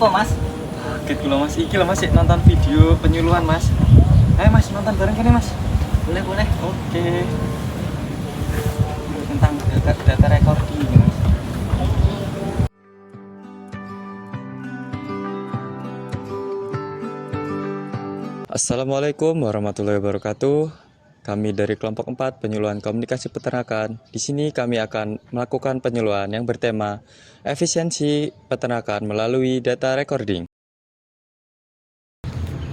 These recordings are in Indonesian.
Apa mas? Gitu loh mas, iki loh mas, nonton video penyuluhan mas. Ayo mas, nonton bareng kene mas. Boleh boleh. Oke. Tentang data recording mas. Assalamualaikum warahmatullahi wabarakatuh. Kami dari kelompok 4 penyuluhan komunikasi peternakan. Di sini kami akan melakukan penyuluhan yang bertema efisiensi peternakan melalui data recording.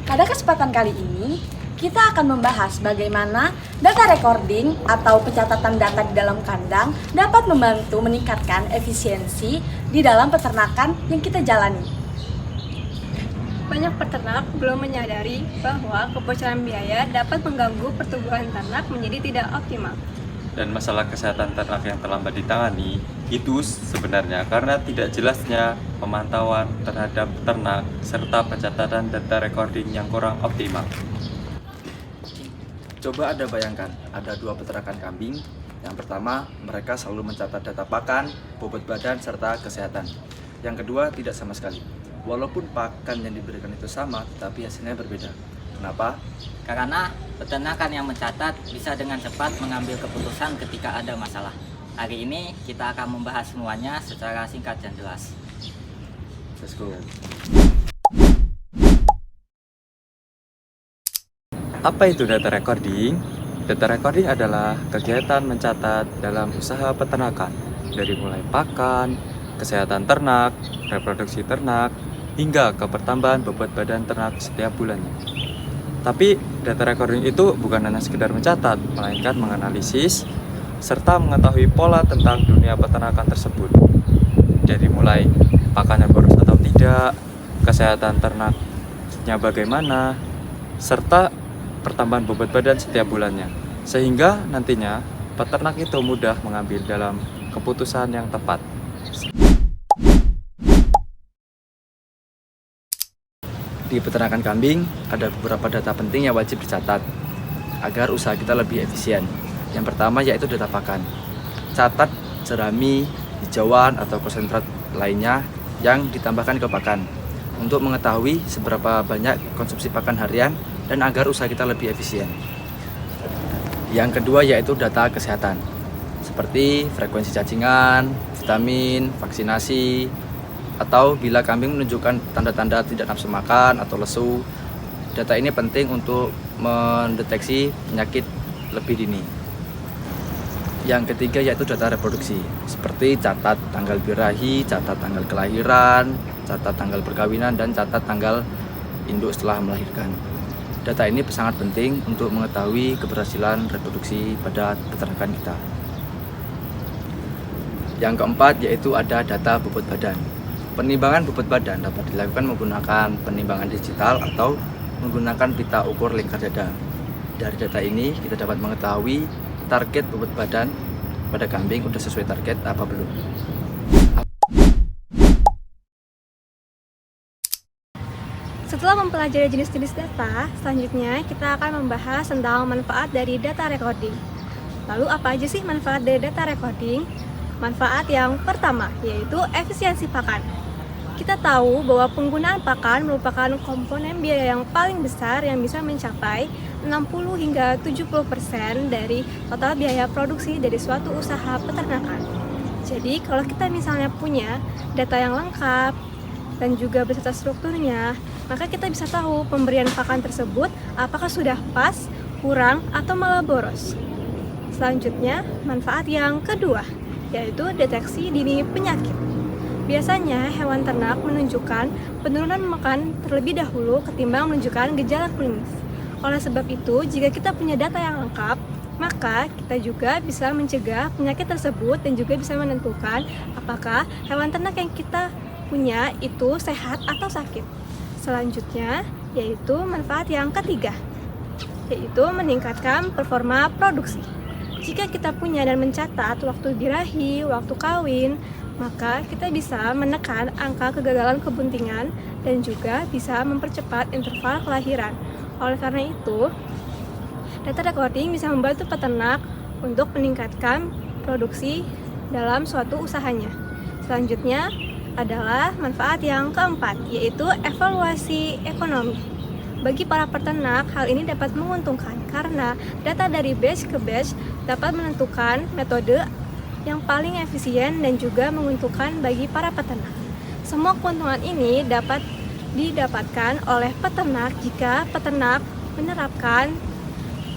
Pada kesempatan kali ini, kita akan membahas bagaimana data recording atau pencatatan data di dalam kandang dapat membantu meningkatkan efisiensi di dalam peternakan yang kita jalani. Banyak peternak belum menyadari bahwa kebocoran biaya dapat mengganggu pertumbuhan ternak menjadi tidak optimal. Dan masalah kesehatan ternak yang terlambat ditangani itu sebenarnya karena tidak jelasnya pemantauan terhadap ternak serta pencatatan data recording yang kurang optimal. Coba Anda bayangkan, ada 2 peternakan kambing. Yang pertama, mereka selalu mencatat data pakan, bobot badan, serta kesehatan. Yang kedua, tidak sama sekali. Walaupun pakan yang diberikan itu sama, tetapi hasilnya berbeda. Kenapa? Karena peternakan yang mencatat bisa dengan cepat mengambil keputusan ketika ada masalah. Hari ini kita akan membahas semuanya secara singkat dan jelas. Let's go. Apa itu data recording? Data recording adalah kegiatan mencatat dalam usaha peternakan, dari mulai pakan, kesehatan ternak, reproduksi ternak, hingga ke pertambahan bobot badan ternak setiap bulannya. Tapi data recording itu bukan hanya sekedar mencatat, melainkan menganalisis serta mengetahui pola tentang dunia peternakan tersebut. Dari mulai pakannya boros atau tidak, kesehatan ternaknya bagaimana, serta pertambahan bobot badan setiap bulannya. Sehingga nantinya peternak itu mudah mengambil dalam keputusan yang tepat. Di peternakan kambing, ada beberapa data penting yang wajib dicatat agar usaha kita lebih efisien. Yang pertama yaitu data pakan. Catat jerami, hijauan, atau konsentrat lainnya yang ditambahkan ke pakan untuk mengetahui seberapa banyak konsumsi pakan harian dan agar usaha kita lebih efisien. Yang kedua yaitu data kesehatan, seperti frekuensi cacingan, vitamin, vaksinasi, atau bila kambing menunjukkan tanda-tanda tidak nafsu makan atau lesu. Data ini penting untuk mendeteksi penyakit lebih dini. Yang ketiga yaitu data reproduksi, seperti catat tanggal birahi, catat tanggal kelahiran, catat tanggal perkawinan, dan catat tanggal induk setelah melahirkan. Data ini sangat penting untuk mengetahui keberhasilan reproduksi pada peternakan kita. Yang keempat yaitu ada data bobot badan. Penimbangan bobot badan dapat dilakukan menggunakan penimbangan digital atau menggunakan pita ukur lingkar dada. Dari data ini kita dapat mengetahui target bobot badan pada kambing sudah sesuai target apa belum. Setelah mempelajari jenis-jenis data, selanjutnya kita akan membahas tentang manfaat dari data recording. Lalu apa aja sih manfaat dari data recording? Manfaat yang pertama yaitu efisiensi pakan. Kita tahu bahwa penggunaan pakan merupakan komponen biaya yang paling besar yang bisa mencapai 60 hingga 70% dari total biaya produksi dari suatu usaha peternakan. Jadi kalau kita misalnya punya data yang lengkap dan juga beserta strukturnya, maka kita bisa tahu pemberian pakan tersebut apakah sudah pas, kurang, atau malah boros. Selanjutnya, manfaat yang kedua yaitu deteksi dini penyakit. Biasanya hewan ternak menunjukkan penurunan makan terlebih dahulu ketimbang menunjukkan gejala klinis. Oleh sebab itu, jika kita punya data yang lengkap, maka kita juga bisa mencegah penyakit tersebut dan juga bisa menentukan apakah hewan ternak yang kita punya itu sehat atau sakit. Selanjutnya, yaitu manfaat yang ketiga, yaitu meningkatkan performa produksi. Jika kita punya dan mencatat waktu birahi, waktu kawin, maka kita bisa menekan angka kegagalan kebuntingan dan juga bisa mempercepat interval kelahiran. Oleh karena itu, data recording bisa membantu peternak untuk meningkatkan produksi dalam suatu usahanya. Selanjutnya, adalah manfaat yang keempat, yaitu evaluasi ekonomi. Bagi para peternak, hal ini dapat menguntungkan karena data dari batch ke batch dapat menentukan metode yang paling efisien dan juga menguntungkan bagi para peternak. Semua keuntungan ini dapat didapatkan oleh peternak jika peternak menerapkan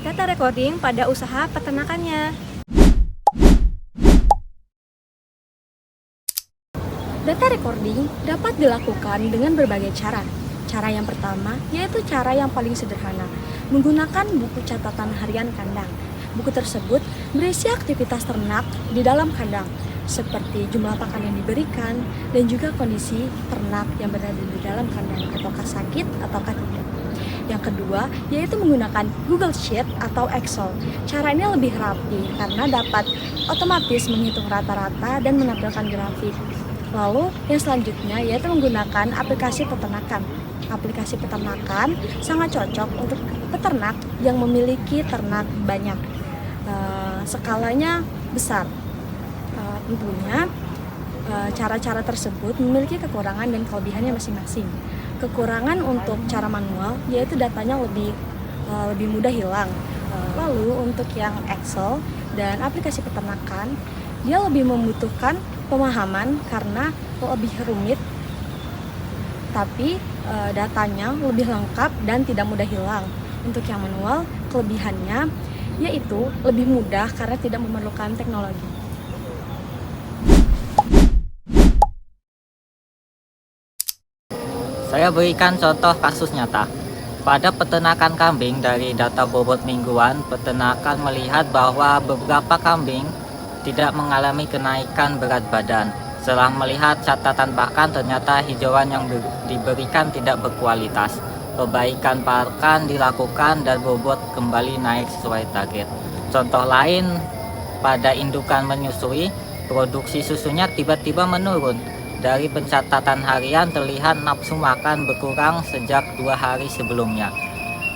data recording pada usaha peternakannya. Data recording dapat dilakukan dengan berbagai cara. Cara yang pertama yaitu cara yang paling sederhana, menggunakan buku catatan harian kandang. Buku tersebut berisi aktivitas ternak di dalam kandang, seperti jumlah pakan yang diberikan dan juga kondisi ternak yang berada di dalam kandang, apakah sakit ataukah tidak. Yang kedua yaitu menggunakan Google Sheet atau Excel. Cara ini lebih rapi karena dapat otomatis menghitung rata-rata dan menampilkan grafik. Lalu yang selanjutnya yaitu menggunakan aplikasi peternakan. Aplikasi peternakan sangat cocok untuk peternak yang memiliki ternak banyak. Skalanya besar. Tentunya cara-cara tersebut memiliki kekurangan dan kelebihannya masing-masing. Kekurangan untuk cara manual yaitu datanya lebih mudah hilang. Lalu untuk yang Excel dan aplikasi peternakan, dia lebih membutuhkan pemahaman karena lebih rumit, tapi datanya lebih lengkap dan tidak mudah hilang. Untuk yang manual, kelebihannya yaitu lebih mudah karena tidak memerlukan teknologi. Saya berikan contoh kasus nyata. Pada peternakan kambing dari data bobot mingguan, peternakan melihat bahwa beberapa kambing tidak mengalami kenaikan berat badan. Setelah melihat catatan pakan, ternyata hijauan yang diberikan tidak berkualitas. Perbaikan pakan dilakukan dan bobot kembali naik sesuai target. Contoh lain, pada indukan menyusui, produksi susunya tiba-tiba menurun. Dari pencatatan harian terlihat nafsu makan berkurang sejak 2 hari sebelumnya.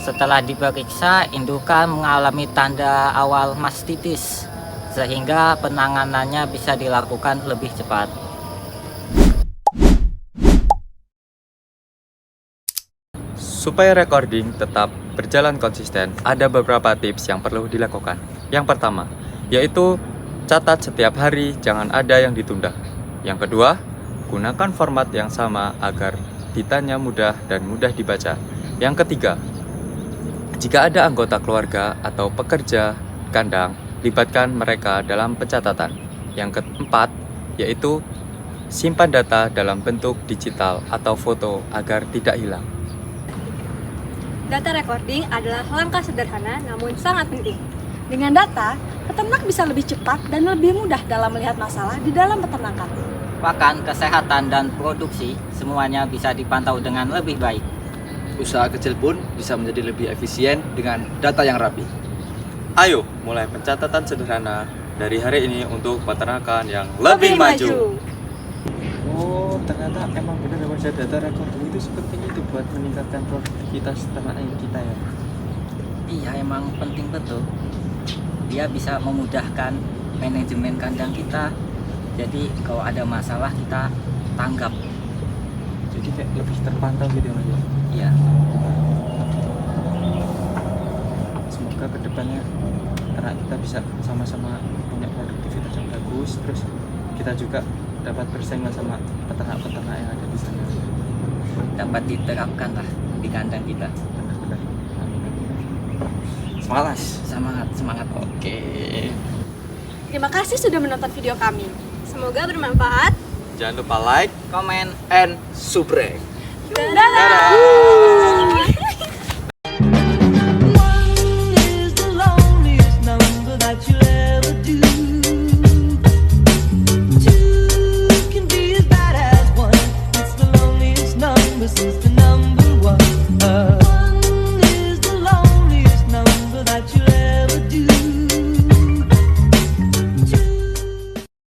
Setelah diperiksa, indukan mengalami tanda awal mastitis, sehingga penanganannya bisa dilakukan lebih cepat. Supaya recording tetap berjalan konsisten, ada beberapa tips yang perlu dilakukan. Yang pertama, yaitu catat setiap hari, jangan ada yang ditunda. Yang kedua, gunakan format yang sama agar ditanya mudah dan mudah dibaca. Yang ketiga, jika ada anggota keluarga atau pekerja kandang, libatkan mereka dalam pencatatan. Yang keempat, yaitu simpan data dalam bentuk digital atau foto agar tidak hilang. Data recording adalah langkah sederhana namun sangat penting. Dengan data, peternak bisa lebih cepat dan lebih mudah dalam melihat masalah di dalam peternakan. Pakan, kesehatan, dan produksi semuanya bisa dipantau dengan lebih baik. Usaha kecil pun bisa menjadi lebih efisien dengan data yang rapi. Ayo mulai pencatatan sederhana dari hari ini untuk peternakan yang lebih maju. Oh, ternyata emang benar ya, data recording itu seperti itu buat meningkatkan produktivitas ternak kita ya. Iya, emang penting betul. Dia bisa memudahkan manajemen kandang kita. Jadi kalau ada masalah kita tanggap. Jadi kayak lebih terpantau gitu ya, Mas. Iya. Semoga kedepannya ternak kita bisa sama-sama punya produktivitas yang bagus, terus kita juga dapat bersaing sama peternak-peternak yang ada di sana. Dapat diterapkan lah di kandang kita. Benar-benar. Semangat. Semangat. Oke. Terima kasih sudah menonton video kami. Semoga bermanfaat. Jangan lupa like, Komen. And subrek. Dadah!